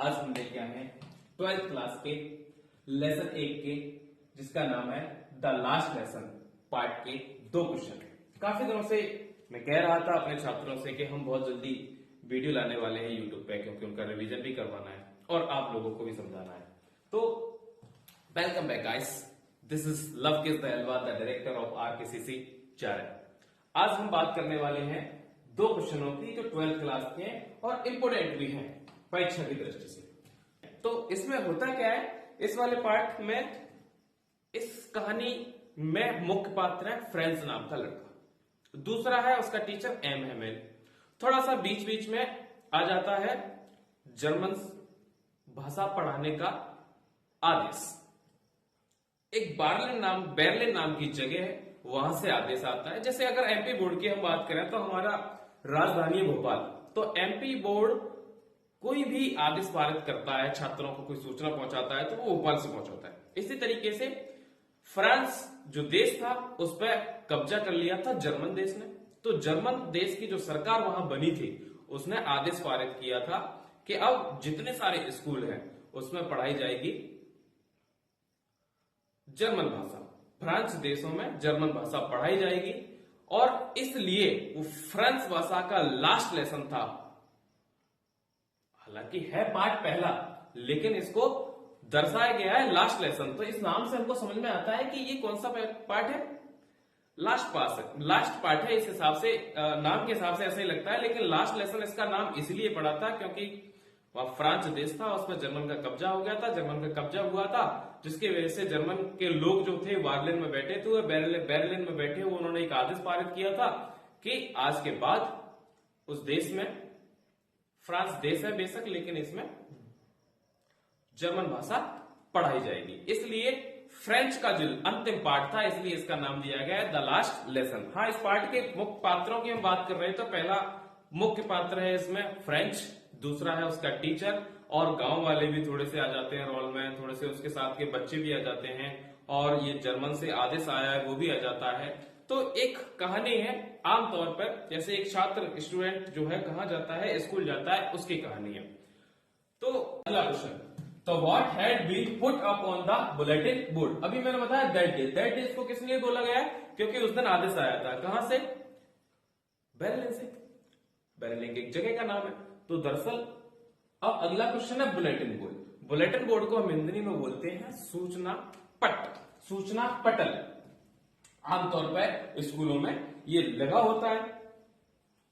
आज हम लेके आए हैं 12th क्लास के लेसन 1 के, जिसका नाम है द लास्ट लेसन पार्ट के 2 क्वेश्चन। काफी दिनों से मैं कह रहा था अपने छात्रों से कि हम बहुत जल्दी वीडियो लाने वाले हैं यूट्यूब पे, क्योंकि उनका रिवीजन भी करवाना है और आप लोगों को भी समझाना है। तो welcome back guys, this is Lovekesh Dayalwa, the director of RKCC Charan. आज हम बात करने वाले हैं 2 क्वेश्चनों की जो 12th क्लास के हैं और इंपोर्टेंट भी हैं परीक्षा की दृष्टि से। तो इसमें होता क्या है, इस वाले पार्ट में इस कहानी में मुख्य पात्र है फ्रेंच नाम का लड़का, दूसरा है उसका टीचर एम है मेल। थोड़ा सा बीच बीच में आ जाता है जर्मन भाषा पढ़ाने का आदेश। एक बेर्लिन नाम की जगह है, वहां से आदेश आता है। जैसे अगर एमपी बोर्ड की हम बात करें तो हमारा राजधानी है भोपाल, तो एमपी बोर्ड कोई भी आदेश पारित करता है, छात्रों को कोई सूचना पहुंचाता है, तो वो भोपाल से पहुंचाता है। इसी तरीके से फ्रांस जो देश था उस पर कब्जा कर लिया था जर्मन देश ने। तो जर्मन देश की जो सरकार वहां बनी थी उसने आदेश पारित किया था कि अब जितने सारे स्कूल हैं उसमें पढ़ाई जाएगी जर्मन भाषा। फ्रांस देशों में जर्मन भाषा पढ़ाई जाएगी और इसलिए वो फ्रेंच भाषा का लास्ट लेसन था। हालांकि है पार्ट पहला, लेकिन इसको दर्शाया गया है लास्ट लेसन। तो इस नाम से हमको समझ में आता है कि ये कौन सा पार्ट है, लास्ट पार्ट है। इस हिसाब से नाम के हिसाब से ऐसा ही लगता है, लेकिन लास्ट लेसन इसका नाम इसलिए पड़ा था क्योंकि वह फ्रांस देश था, उस पर जर्मन का कब्जा हो गया था, जर्मन का कब्जा हुआ था, जिसकी वजह से जर्मन के लोग जो थे बार्लिन में बैठे थे, बेर्लिन में बैठे हुए उन्होंने एक आदेश पारित किया था कि आज के बाद उस देश में, फ्रांस देश है बेशक, लेकिन इसमें जर्मन भाषा पढ़ाई जाएगी। इसलिए फ्रेंच का जो अंतिम पार्ट था, इसलिए इसका नाम दिया गया है द लास्ट लेसन। हाँ, इस पार्ट के मुख्य पात्रों की हम बात कर रहे हैं तो पहला मुख्य पात्र है इसमें फ्रेंच, दूसरा है उसका टीचर, और गांव वाले भी थोड़े से आ जाते हैं रोल में, थोड़े से उसके साथ के बच्चे भी आ जाते हैं, और ये जर्मन से आदेश आया है वो भी आ जाता है। तो एक कहानी है, आमतौर पर जैसे एक छात्र स्टूडेंट जो है कहाँ जाता है, स्कूल जाता है, उसकी कहानी है। तो अगला क्वेश्चन, तो what had been put up on the bulletin board. अभी मैंने बताया दैट डे इसको किस लिए बोला गया है, क्योंकि उस दिन आदेश आया था। कहां से? बेर्लिन से। बेर्लिन एक जगह का नाम है। तो दरअसल अब अगला क्वेश्चन है बुलेटिन बोर्ड। बुलेटिन बोर्ड को हम हिंदी में बोलते हैं सूचना पटल। आमतौर पर स्कूलों में ये लगा होता है,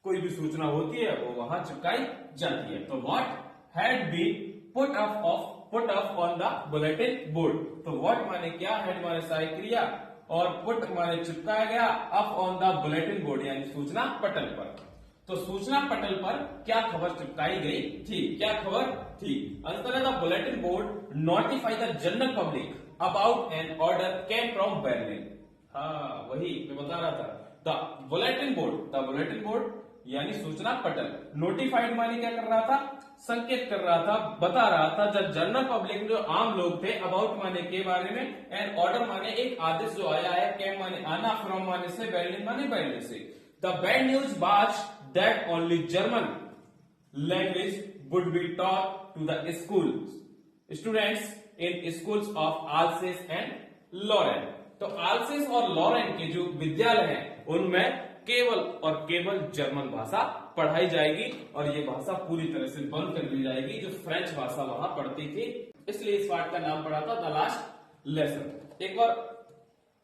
कोई भी सूचना होती है वो वहां चिपकाई जाती है। तो what had been put up on the bulletin board. तो व्हाट माने क्या, हेड माने सहायक क्रिया, और पुट माने चिपकाया गया, up on the bulletin board यानी सूचना पटल पर। तो सूचना पटल पर क्या खबर चिपकाई गई थी, क्या खबर थी? Answer the bulletin board notify the general public about an order came from Berlin. हाँ, वही मैं बता रहा था। द बुलेटिन बोर्ड यानी सूचना पटल, नोटिफाइड माने क्या कर रहा था, संकेत कर रहा था, बता रहा था जब जनरल पब्लिक जो आम लोग थे, अबाउट माने के बारे में, एंड ऑर्डर माने एक आदेश जो आया है, केम माने आना, फ्रॉम माने से, बेर्लिन माने बेर्लिन से। The bad news was that only German language would be taught to the students in schools of Alsace and Lorraine. तो आल्सेस और लॉरेन के जो विद्यालय हैं उनमें केवल जर्मन भाषा पढ़ाई जाएगी, और ये भाषा पूरी तरह से बंद कर दी जाएगी जो फ्रेंच भाषा वहां पढ़ती थी। इसलिए इस पार्ट का नाम पड़ा था द लास्ट लेसन। एक बार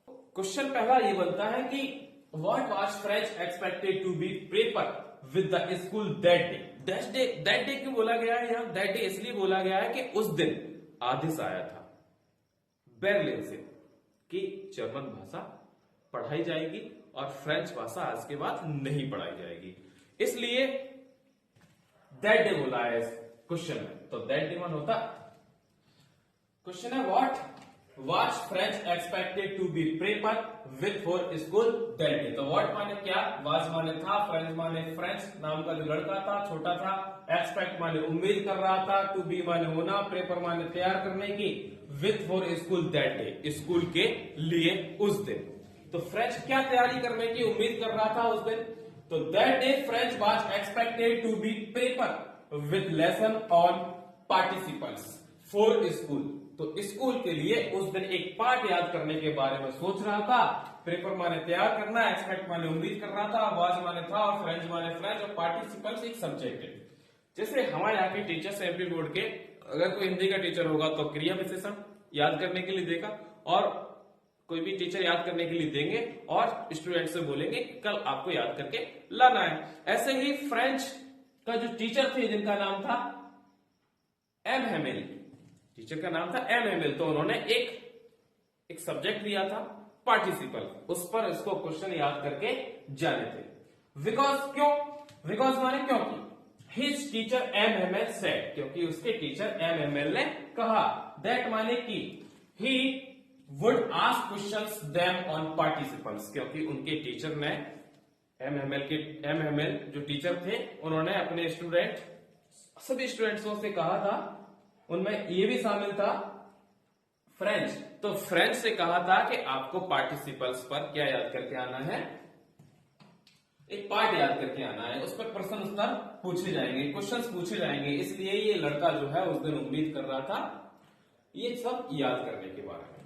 क्वेश्चन पहला ये बनता है कि what was French expected to be paper with the school that day क्यों बोला गया है यहाँ? दैट डे इसलिए बोला गया है कि उस दिन आदेश आया था बेर्लिन से कि जर्मन भाषा पढ़ाई जाएगी और फ्रेंच भाषा आज के बाद नहीं पढ़ाई जाएगी, इसलिए दैट डे बोला है क्वेश्चन में। तो दैट डे वन होता क्वेश्चन है what was French expected to be prepare with for school that day. तो व्हाट माने क्या, वाज माने था, फ्रेंच माने फ्रेंच नाम का जो लड़का था, छोटा था, एक्सपेक्ट माने उम्मीद कर रहा था, टू बी माने होना, प्रेपर माने तैयार करने की, with for school that day school के लिए उस दिन। तो फ्रेंच क्या तैयारी करने की उम्मीद कर रहा था उस दिन? तो that day French was expected to be paper with lesson on participles for school. तो स्कूल के लिए उस दिन एक पार्ट याद करने के बारे में सोच रहा था। प्रेपर माने तैयार करना, एक्सपेक्ट माने उम्मीद कर रहा था, वाज माने था, और फ्रेंच माने फ्रेंच, और पार्टिसिपल्स एक सब्जेक्ट है। जैसे हमारे यहाँ के टीचर्स एमपी बोर्ड के, अगर कोई हिंदी का टीचर होगा तो क्रिया विशेषण याद करने के लिए देगा, और कोई भी टीचर याद करने के लिए देंगे और स्टूडेंट से बोलेंगे कल आपको याद करके लाना है। ऐसे ही फ्रेंच का जो टीचर थे जिनका नाम था एम हेमेल, टीचर का नाम था एम हेमेल, तो उन्होंने एक सब्जेक्ट दिया था पार्टिसिपल, उस पर इसको क्वेश्चन याद करके जाने थे। बिकॉज क्यों? बिकॉज माने क्योंकि his teacher M Hamel said, क्योंकि उसके टीचर एम हेमेल ने कहा, दैट माने कि he would ask questions them on participles, क्योंकि उनके टीचर ने एम हेमेल जो टीचर थे उन्होंने अपने सभी स्टूडेंट्सों से कहा था, उनमें ये भी शामिल था फ्रेंच, तो फ्रेंच से कहा था कि आपको पार्टिसिपल्स पर क्या याद करके आना है, एक पार्ट याद करके आना है, उस पर प्रश्न उत्तर पूछे जाएंगे, क्वेश्चंस पूछे जाएंगे। इसलिए ये लड़का जो है उस दिन उम्मीद कर रहा था ये सब याद करने के बारे में।